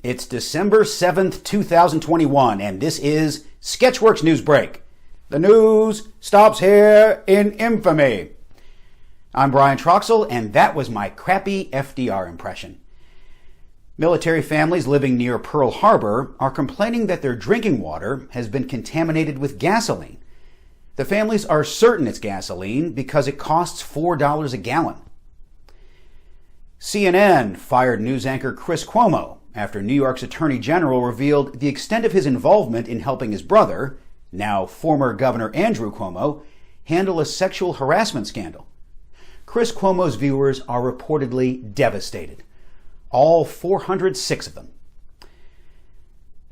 It's December 7th, 2021, and this is Sketchworks NewsBrake. The news stops here in infamy. I'm Brian Troxell, and that was my crappy FDR impression. Military families living near Pearl Harbor are complaining that their drinking water has been contaminated with gasoline. The families are certain it's gasoline because it costs $4 a gallon. CNN fired news anchor Chris Cuomo after New York's Attorney General revealed the extent of his involvement in helping his brother, now former Governor Andrew Cuomo, handle a sexual harassment scandal. Chris Cuomo's viewers are reportedly devastated, all 406 of them.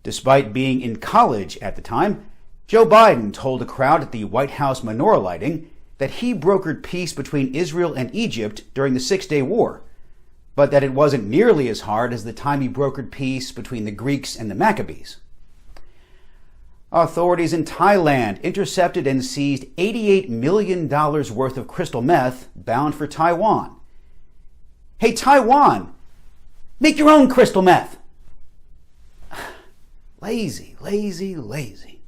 Despite being in college at the time, Joe Biden told a crowd at the White House menorah lighting that he brokered peace between Israel and Egypt during the Six-Day War, but that it wasn't nearly as hard as the time he brokered peace between the Greeks and the Maccabees. Authorities in Thailand intercepted and seized $88 million worth of crystal meth bound for Taiwan. Hey, Taiwan, make your own crystal meth. Lazy, lazy, lazy.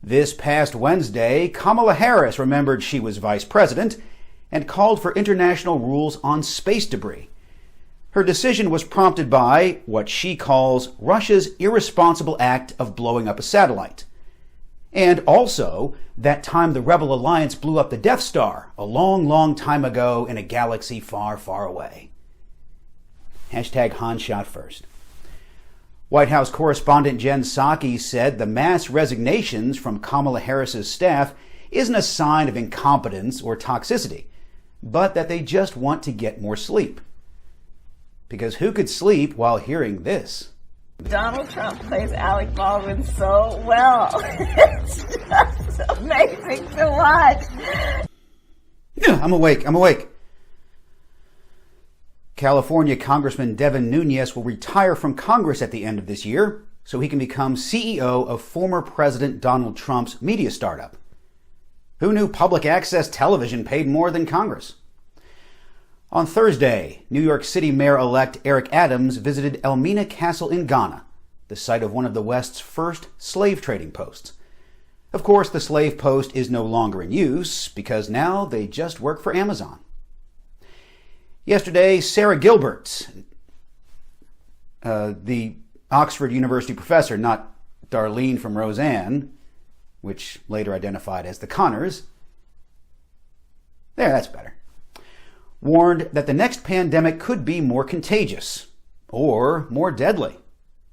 This past Wednesday, Kamala Harris remembered she was vice president and called for international rules on space debris. Her decision was prompted by what she calls Russia's irresponsible act of blowing up a satellite. And also that time the Rebel Alliance blew up the Death Star a long, long time ago in a galaxy far, far away. Hashtag Han shot first. White House correspondent Jen Psaki said the mass resignations from Kamala Harris's staff isn't a sign of incompetence or toxicity, but that they just want to get more sleep. Because who could sleep while hearing this? Donald Trump plays Alec Baldwin so well. It's just amazing to watch. I'm awake. California Congressman Devin Nunes will retire from Congress at the end of this year so he can become CEO of former President Donald Trump's media startup. Who knew public access television paid more than Congress? On Thursday, New York City Mayor-elect Eric Adams visited Elmina Castle in Ghana, the site of one of the West's first slave trading posts. Of course, the slave post is no longer in use because now they just work for Amazon. Yesterday, Sarah Gilbert, the Oxford University professor, not Darlene from Roseanne, which later identified as the Connors. There, that's better. Warned that the next pandemic could be more contagious, or more deadly,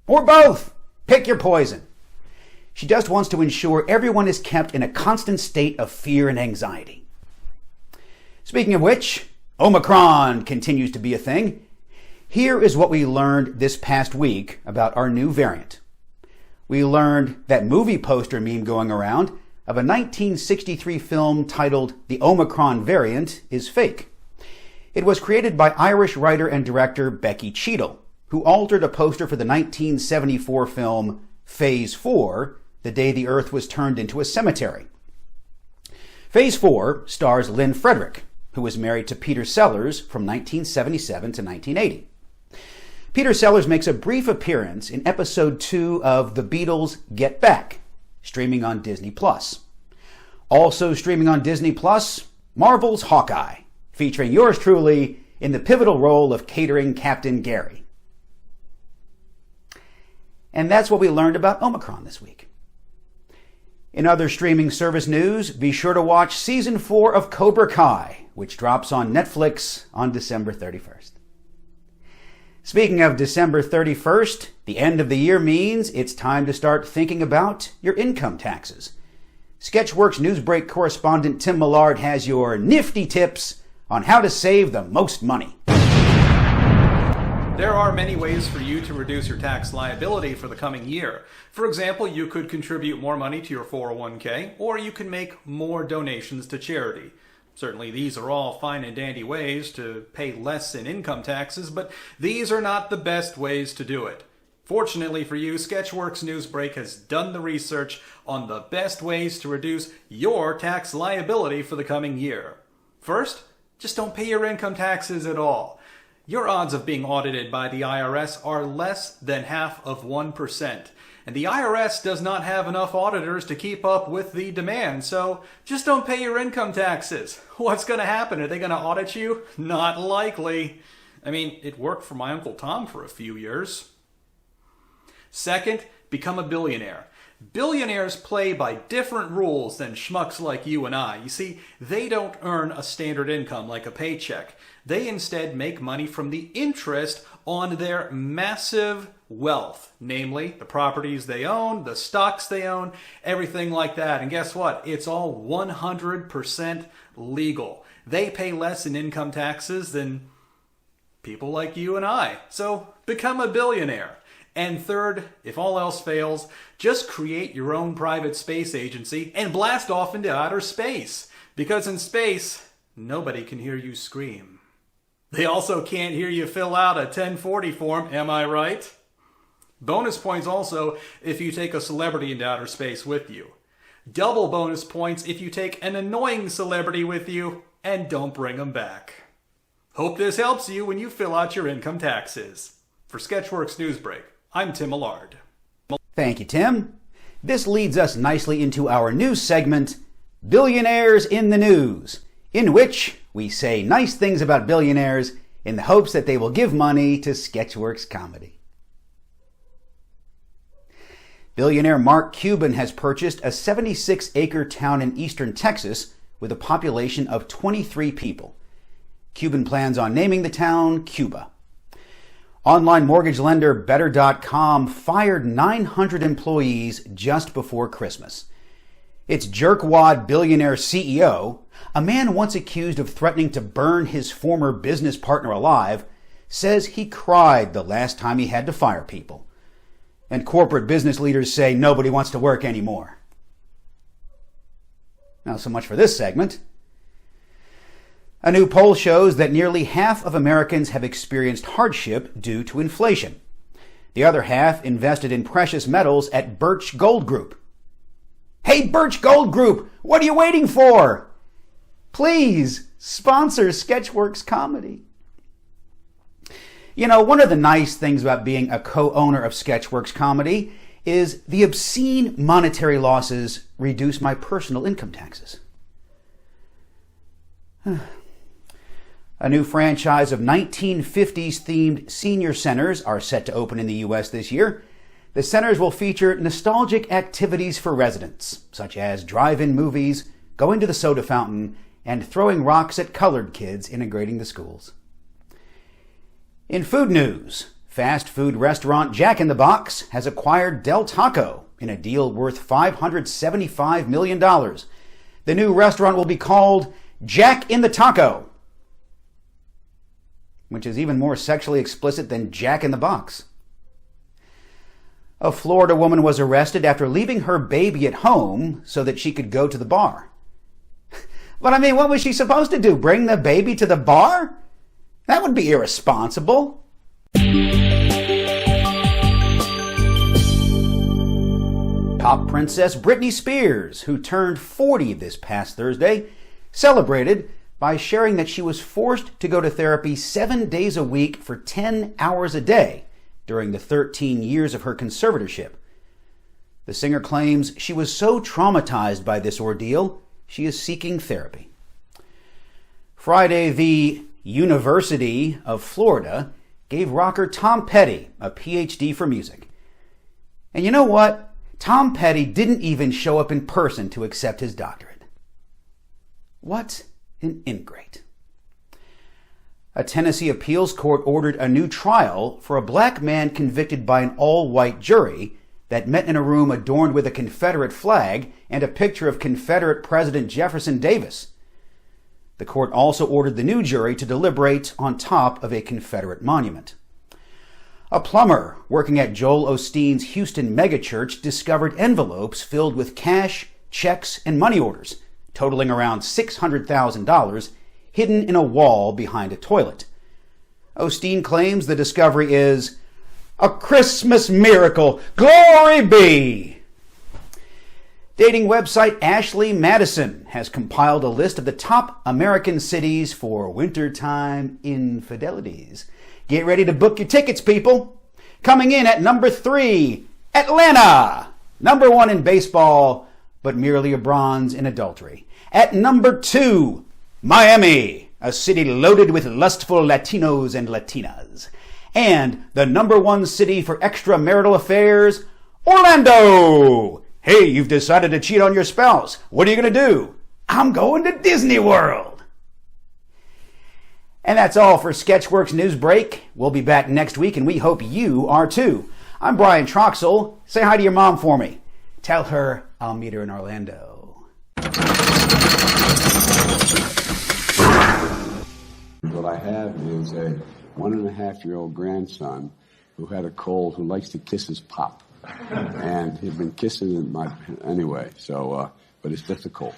or both. Pick your poison. She just wants to ensure everyone is kept in a constant state of fear and anxiety. Speaking of which, Omicron continues to be a thing. Here is what we learned this past week about our new variant. We learned that movie poster meme going around of a 1963 film titled The Omicron Variant is fake. It was created by Irish writer and director Becky Cheadle, who altered a poster for the 1974 film Phase 4, The Day the Earth Was Turned into a Cemetery. Phase 4 stars Lynn Frederick, who was married to Peter Sellers from 1977 to 1980. Peter Sellers makes a brief appearance in episode 2 of The Beatles' Get Back, streaming on Disney+. Also streaming on Disney+, Marvel's Hawkeye, featuring yours truly in the pivotal role of catering Captain Gary. And that's what we learned about Omicron this week. In other streaming service news, be sure to watch Season 4 of Cobra Kai, which drops on Netflix on December 31st. Speaking of December 31st, the end of the year means it's time to start thinking about your income taxes. Sketchworks NewsBrake correspondent Tim Millard has your nifty tips on how to save the most money. There are many ways for you to reduce your tax liability for the coming year. For example, you could contribute more money to your 401k, or you can make more donations to charity. Certainly these are all fine and dandy ways to pay less in income taxes, but these are not the best ways to do it. Fortunately for you, Sketchworks NewsBrake has done the research on the best ways to reduce your tax liability for the coming year. First, just don't pay your income taxes at all. your odds of being audited by the IRS are less than 0.5%. And the IRS does not have enough auditors to keep up with the demand, so just don't pay your income taxes. What's going to happen? Are they going to audit you? Not likely. I mean, it worked for my Uncle Tom for a few years. Second, become a billionaire. Billionaires play by different rules than schmucks like you and I. You see, they don't earn a standard income like a paycheck. They instead make money from the interest on their massive wealth, namely the properties they own, the stocks they own, everything like that. And guess what? It's all 100% legal. They pay less in income taxes than people like you and I. So become a billionaire. And third, if all else fails, just create your own private space agency and blast off into outer space. Because in space, nobody can hear you scream. They also can't hear you fill out a 1040 form, am I right? Bonus points also if you take a celebrity into outer space with you. Double bonus points if you take an annoying celebrity with you and don't bring them back. Hope this helps you when you fill out your income taxes. For Sketchworks NewsBrake, I'm Tim Millard. Thank you, Tim. This leads us nicely into our news segment, Billionaires in the News, in which we say nice things about billionaires in the hopes that they will give money to Sketchworks Comedy. Billionaire Mark Cuban has purchased a 76-acre town in eastern Texas with a population of 23 people. Cuban plans on naming the town Cuba. Online mortgage lender Better.com fired 900 employees just before Christmas. Its jerkwad billionaire CEO, a man once accused of threatening to burn his former business partner alive, says he cried the last time he had to fire people. And corporate business leaders say nobody wants to work anymore. Now, so much for this segment. A new poll shows that nearly half of Americans have experienced hardship due to inflation. The other half invested in precious metals at Birch Gold Group. Hey, Birch Gold Group, what are you waiting for? Please sponsor Sketchworks Comedy. You know, one of the nice things about being a co-owner of Sketchworks Comedy is the obscene monetary losses reduce my personal income taxes. A new franchise of 1950s themed senior centers are set to open in the U.S. this year. The centers will feature nostalgic activities for residents, such as drive-in movies, going to the soda fountain, and throwing rocks at colored kids integrating the schools. In food news, fast food restaurant Jack in the Box has acquired Del Taco in a deal worth $575 million. The new restaurant will be called Jack in the Taco, which is even more sexually explicit than Jack in the Box. A Florida woman was arrested after leaving her baby at home so that she could go to the bar. But I mean, what was she supposed to do? Bring the baby to the bar? That would be irresponsible. Pop princess Britney Spears, who turned 40 this past Thursday, celebrated by sharing that she was forced to go to therapy 7 days a week for 10 hours a day during the 13 years of her conservatorship. The singer claims she was so traumatized by this ordeal, she is seeking therapy. Friday, the University of Florida gave rocker Tom Petty a PhD for music. And you know what? Tom Petty didn't even show up in person to accept his doctorate. What an ingrate. A Tennessee appeals court ordered a new trial for a black man convicted by an all-white jury that met in a room adorned with a Confederate flag and a picture of Confederate President Jefferson Davis. The court also ordered the new jury to deliberate on top of a Confederate monument. A plumber working at Joel Osteen's Houston megachurch discovered envelopes filled with cash, checks, and money orders, totaling around $600,000, hidden in a wall behind a toilet. Osteen claims the discovery is a Christmas miracle. Glory be! Dating website Ashley Madison has compiled a list of the top American cities for wintertime infidelities. Get ready to book your tickets, people. Coming in at number 3, Atlanta. Number 1 in baseball, but merely a bronze in adultery. At number 2, Miami, a city loaded with lustful Latinos and Latinas. And the number 1 city for extramarital affairs, Orlando. Hey, you've decided to cheat on your spouse. What are you going to do? I'm going to Disney World. And that's all for Sketchworks NewsBrake. We'll be back next week, and we hope you are too. I'm Brian Troxell. Say hi to your mom for me. Tell her I'll meet her in Orlando. What I have is a 1.5-year-old grandson who had a cold, who likes to kiss his pop. And he'd been kissing him anyway, so, but it's difficult.